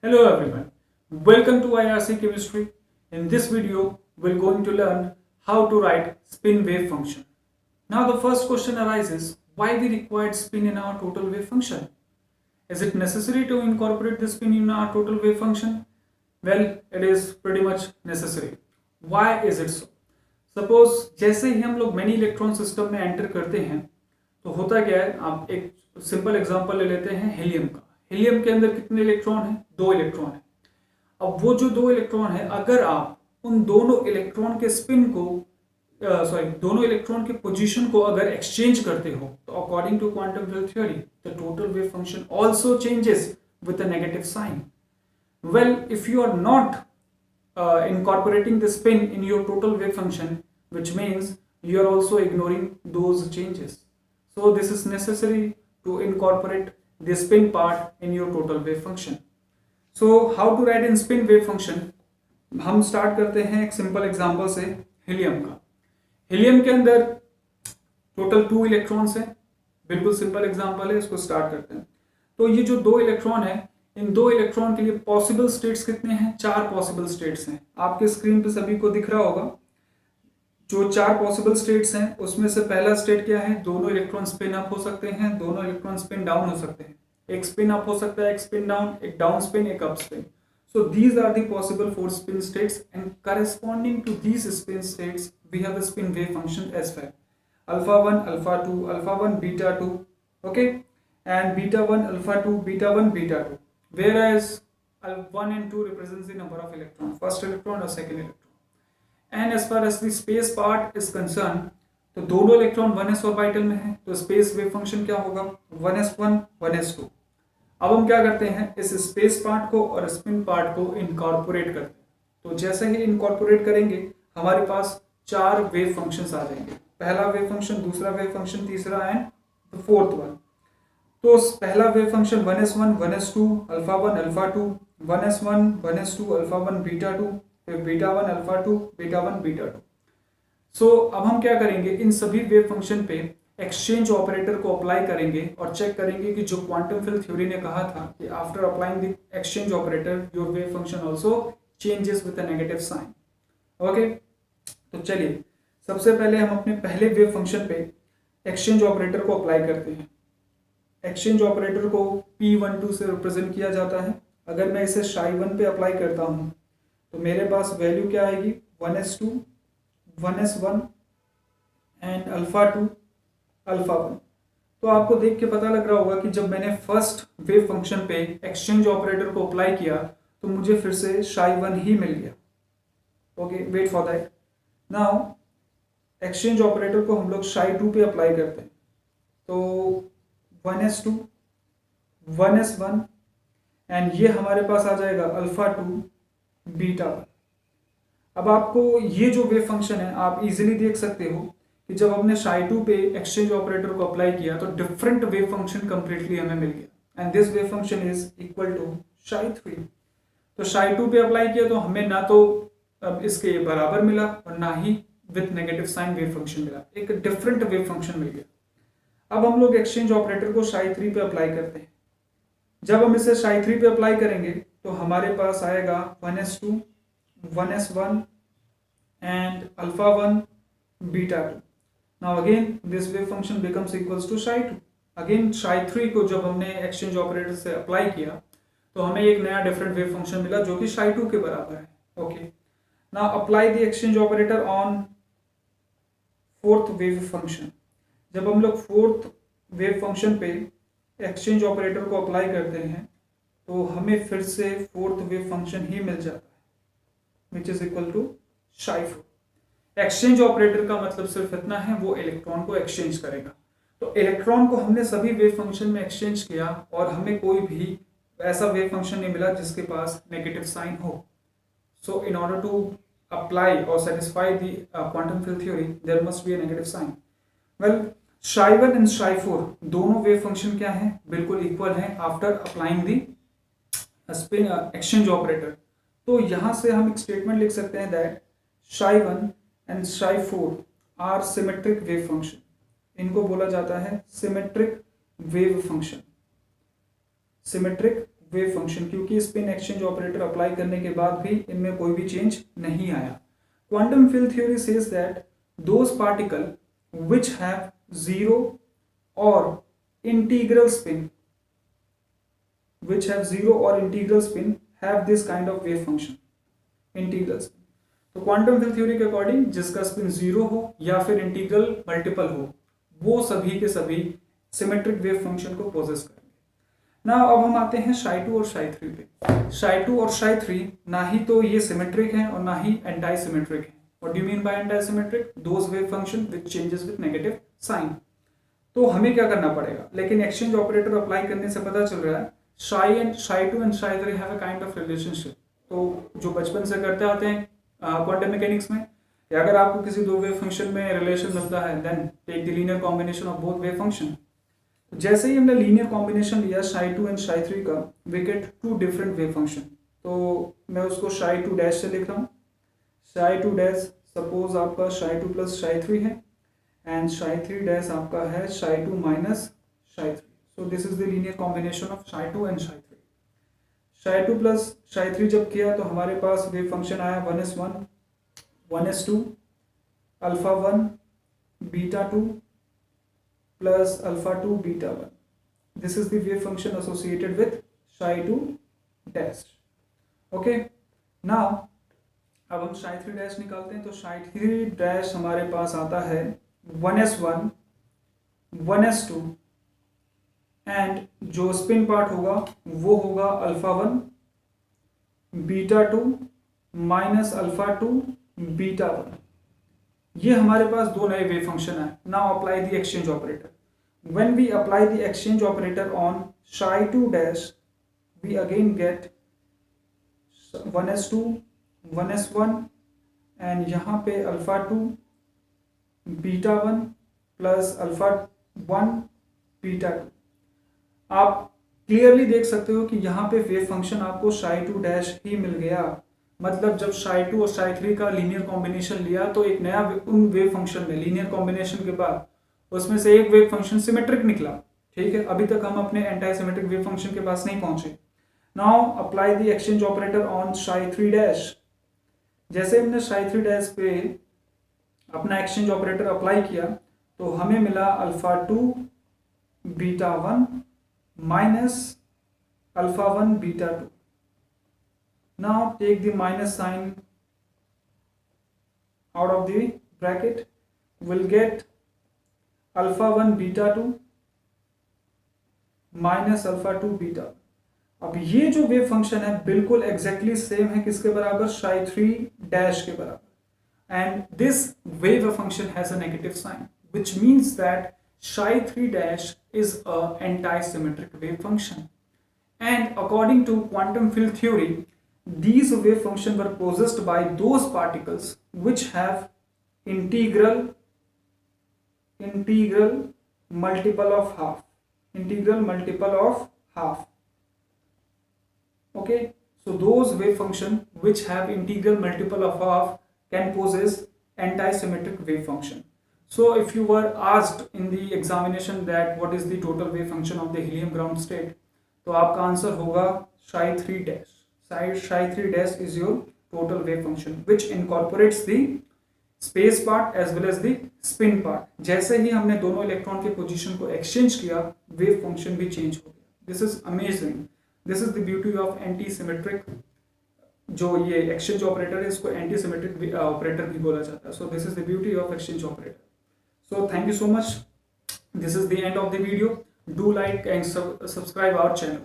Hello everyone, welcome to IRC Chemistry. In this video, we're going to learn how to write spin wave function. Now the first question arises, why we required spin in our total wave function? Is it necessary to incorporate the spin in our total wave function? Well, it is pretty much necessary. Why is it so? Suppose जैसे ही हम लोग many electron system में enter करते हैं तो होता क्या है, आप एक सिंपल एग्जांपल ले लेते हैं हीलियम का। हीलियम के अंदर कितने इलेक्ट्रॉन हैं? 2 इलेक्ट्रॉन हैं। अब वो जो 2 इलेक्ट्रॉन है, अगर आप उन दोनों इलेक्ट्रॉन के स्पिन को दोनों इलेक्ट्रॉन के पोजीशन को अगर एक्सचेंज करते हो तो according to quantum field theory the total wave function also changes with a negative sign. Well, if you are not incorporating the spin in your total wave function, which means you are also ignoring those changes. So this is necessary to incorporate the spin part in your total wave function. So how to write in spin wave function? हम start करते हैं एक simple example से helium का। Helium के अंदर total 2 electrons हैं। बिल्कुल सिंपल एग्जांपल है, इसको स्टार्ट करते हैं। तो ये जो 2 इलेक्ट्रॉन है, इन 2 इलेक्ट्रॉन के लिए पॉसिबल स्टेट्स कितने हैं? 4 पॉसिबल स्टेट्स हैं। आपके स्क्रीन पे सभी को दिख रहा होगा। जो 4 पॉसिबल स्टेट्स हैं उसमें से पहला स्टेट क्या है? दोनों इलेक्ट्रॉन स्पिन अप हो सकते हैं, दोनों इलेक्ट्रॉन स्पिन डाउन हो सकते हैं। एक स्पिन अप हो सकता है, एक स्पिन डाउन, एक डाउन स्पिन, एक up spin. So these are the possible 4 spin states, and corresponding to these spin states we have a spin wave function as well. Alpha 1, alpha 2, alpha 1, beta 2, okay, and beta 1, alpha 2, beta 1, beta 2. Whereas 1 and 2 represents the number of electron, first electron or second electron. And as far as the space part is concerned, तो दोनों electron 1s orbital में है, तो space wave function क्या होगा? 1s1, 1s2. अब हम क्या करते हैं, इस स्पेस पार्ट को और स्पिन पार्ट को इनकॉर्पोरेट करते हैं। तो जैसे ही इनकॉर्पोरेट करेंगे हमारे पास 4 वेव फंक्शंस आ जाएंगे। पहला वेव फंक्शन, दूसरा वेव फंक्शन, तीसरा एंड फोर्थ वन। तो पहला wave function 1s1, 1s2, alpha 1, alpha 2, 1s1, 1s2, alpha 1, beta 2, फिर बीटा 1, अल्फा 2, बीटा 1, बीटा 2। सो अब हम क्या करेंगे, इन सभी वेव फंक्शन पे एक्सचेंज ऑपरेटर को अप्लाई करेंगे और चेक करेंगे कि जो क्वांटम फील्ड थ्योरी ने कहा था कि after applying the exchange operator your wave function also changes with a negative sign. Okay, तो चलिए सबसे पहले हम अपने पहले वेव फंक्शन पे एक्सचेंज ऑपरेटर को अप्लाई करते हैं। एक्सचेंज ऑपरेटर को P12 से रिप्रेजेंट किया जाता है। अगर मैं इसे Psi1 पे अप्लाई करता हूं तो मेरे पास वैल्यू क्या आएगी? 1s2, 1s1 and alpha 2, alpha 1। तो आपको देख के पता लग रहा होगा कि जब मैंने फर्स्ट वेव फंक्शन पे एक्सचेंज ऑपरेटर को अप्लाई किया तो मुझे फिर से Psi1 ही मिल गया। Okay, wait for that. Now exchange operator को हम लोग Psi2 पे अप्लाई करते हैं, तो 1s2, 1s1 एंड ये हमारे पास आ जाएगा अल्फा 2, बीटा 1। अब आपको ये जो वेव फंक्शन है आप इजीली देख सकते हो कि जब हमने Psi2 पे एक्सचेंज ऑपरेटर को अप्लाई किया तो डिफरेंट वेव फंक्शन कंप्लीटली हमें मिल गया, and this wave function is equal to Psi3। तो Psi2 पे अप्लाई किया तो हमें ना तो अब इसके बराबर मिला और ना ही with negative sine wave function मिला, एक डिफरेंट वेव फंक्शन मिल गया। अब हम लोग एक्सचेंज ऑपरेटर को Psi3 पे अप्लाई करते हैं। जब हम इसे Psi3 पे अप्लाई करेंगे तो हमारे पास आएगा 1s2, 1s1 and alpha 1, beta 2. Now again this wave function becomes equals to Psi2. Again Psi3 को जब हमने एक्सचेंज ऑपरेटर से अप्लाई किया तो हमें एक नया डिफरेंट वेव फंक्शन मिला जो कि Psi2 के बराबर है। Okay, now apply the exchange operator on fourth wave function. जब हम लोग फोर्थ वेव फंक्शन पे एक्सचेंज ऑपरेटर को अप्लाई करते हैं तो हमें फिर से फोर्थ वेव फंक्शन ही मिल जाता है which is equal to Psi4। Exchange operator का मतलब सिर्फ इतना है, वो इलेक्ट्रॉन को एक्सचेंज करेगा। तो इलेक्ट्रॉन को हमने सभी वेव फंक्शन में एक्सचेंज किया और हमें कोई भी ऐसा वेव फंक्शन नहीं मिला जिसके पास नेगेटिव साइन हो। So in order to apply और satisfy the quantum field theory there must be a negative sign. Well, Psi1 and Psi4 दोनों वेव फंक्शन क्या है? बिल्कुल इक्वल है after applying the spin exchange operator. तो यहां से हम एक स्टेटमेंट लिख सकते हैं that Psi1 and Psi4 are symmetric wave function. इनको बोला जाता है symmetric wave function. Symmetric wave function, क्योंकि स्पिन एक्सचेंज ऑपरेटर अप्लाई करने के बाद भी इनमें कोई भी चेंज नहीं आया। Quantum field theory says that those particle which have zero और integral spin have this kind of wave function, integral spin. तो क्वांटम फील्ड थ्योरी के अकॉर्डिंग जिसका स्पिन जीरो हो या फिर इंटीग्रल मल्टीपल हो, वो सभी के सभी सिमेट्रिक वेव फंक्शन को पोजेस करेंगे। ना अब हम आते हैं Ψ2 और Ψ3 पे। Ψ2 और Ψ3 ना ही तो ये सिमेट्रिक हैं और ना ही एंटी सिमेट्रिक हैं। What do you mean by anti symmetric? Those wave function which changes with negative sign. तो हमें क्या करना पड़ेगा, लेकिन एक्सचेंज ऑपरेटर अप्लाई करने से पता चल रहा है Ψ2 and Ψ3 have a kind of relationship। तो जो बचपन से करते आते हैं क्वांटम मैकेनिक्स में, कि अगर आपको किसी दो वेव फंक्शन में रिलेशन मिलता है, then take the linear combination of both wave function. जैसे ही हमने लीनियर कॉम्बिनेशन लिया Ψ2 एंड Ψ3 का, we get two different wave function. तो मैं उसको Ψ2 डैश से लिख रहा हूँ। Ψ2 डैश सपोज आपका Ψ2 प्लस Ψ3 है, एंड Ψ3 डैश आपका है Ψ2 minus Ψ3। So this is the linear combination of Ψ2 and Ψ3। Ψ2 plus Ψ3 जब किया तो हमारे पास वेव फंक्शन आया 1s1, 1s2, alpha 1, beta 2 plus alpha 2, beta 1। This is the wave function associated with Ψ2 dash। Okay, now अब हम Ψ3 dash निकालते हैं। तो Ψ3 dash हमारे पास आता है 1s1, 1s2 एंड जो स्पिन पार्ट होगा वो होगा alpha 1, beta 2 minus alpha 2, beta 1। ये हमारे पास दो नए वेव फंक्शन है। Now apply the exchange operator. When we apply the exchange operator on Ψ2 dash, we again get 1s2, 1s1 and यहाँ पे alpha 2, beta 1 plus alpha 1, beta 2। आप clearly देख सकते हो कि यहाँ पे वेव फंक्शन आपको Ψ2 डैश ही मिल गया। मतलब जब Ψ2 और Ψ3 का लीनियर कॉम्बिनेशन लिया तो एक नया उन वेव फंक्शन में लीनियर कॉम्बिनेशन के बाद उसमें से एक वेव फंक्शन सिमेट्रिक निकला। ठीक है, अभी तक हम अपने एंटी सिमेट्रिक वेव फंक्शन के पास नहीं पहुंचे। Now apply the exchange operator on Ψ3 dash. जैसे हमने Ψ3 डैश पे अपना एक्सचेंज ऑपरेटर अप्लाई किया तो हमें मिला alpha 2, beta 1 minus alpha 1, beta 2। Now take the minus sign out of the bracket, will get alpha 1, beta 2 minus alpha 2, beta। अब ये जो वेव फंक्शन है बिल्कुल एग्जैक्टली सेम है किसके बराबर? Ψ3 डैश के बराबर। And this wave function has a negative sign, which means that Ψ3 dash is a anti-symmetric wave function, and according to quantum field theory, these wave functions were possessed by those particles which have integral multiple of half, okay, so those wave function which have integral multiple of half can possess anti-symmetric wave function। So if you were asked in the examination that what is the total wave function of the helium ground state, तो आपका answer होगा Ψ3 dash। Ψ3 dash is your total wave function which incorporates the space part as well as the spin part। जैसे ही हमने दोनों electron के position को exchange किया, वेव फंक्शन भी चेंज हो गया। This is amazing. This is the beauty of anti symmetric. जो ये एक्सचेंज ऑपरेटर है इसको एंटी सिमेट्रिक ऑपरेटर भी बोला जाता है। So this is the beauty of exchange operator. So thank you so much. This is the end of the video. Do like and subscribe our channel.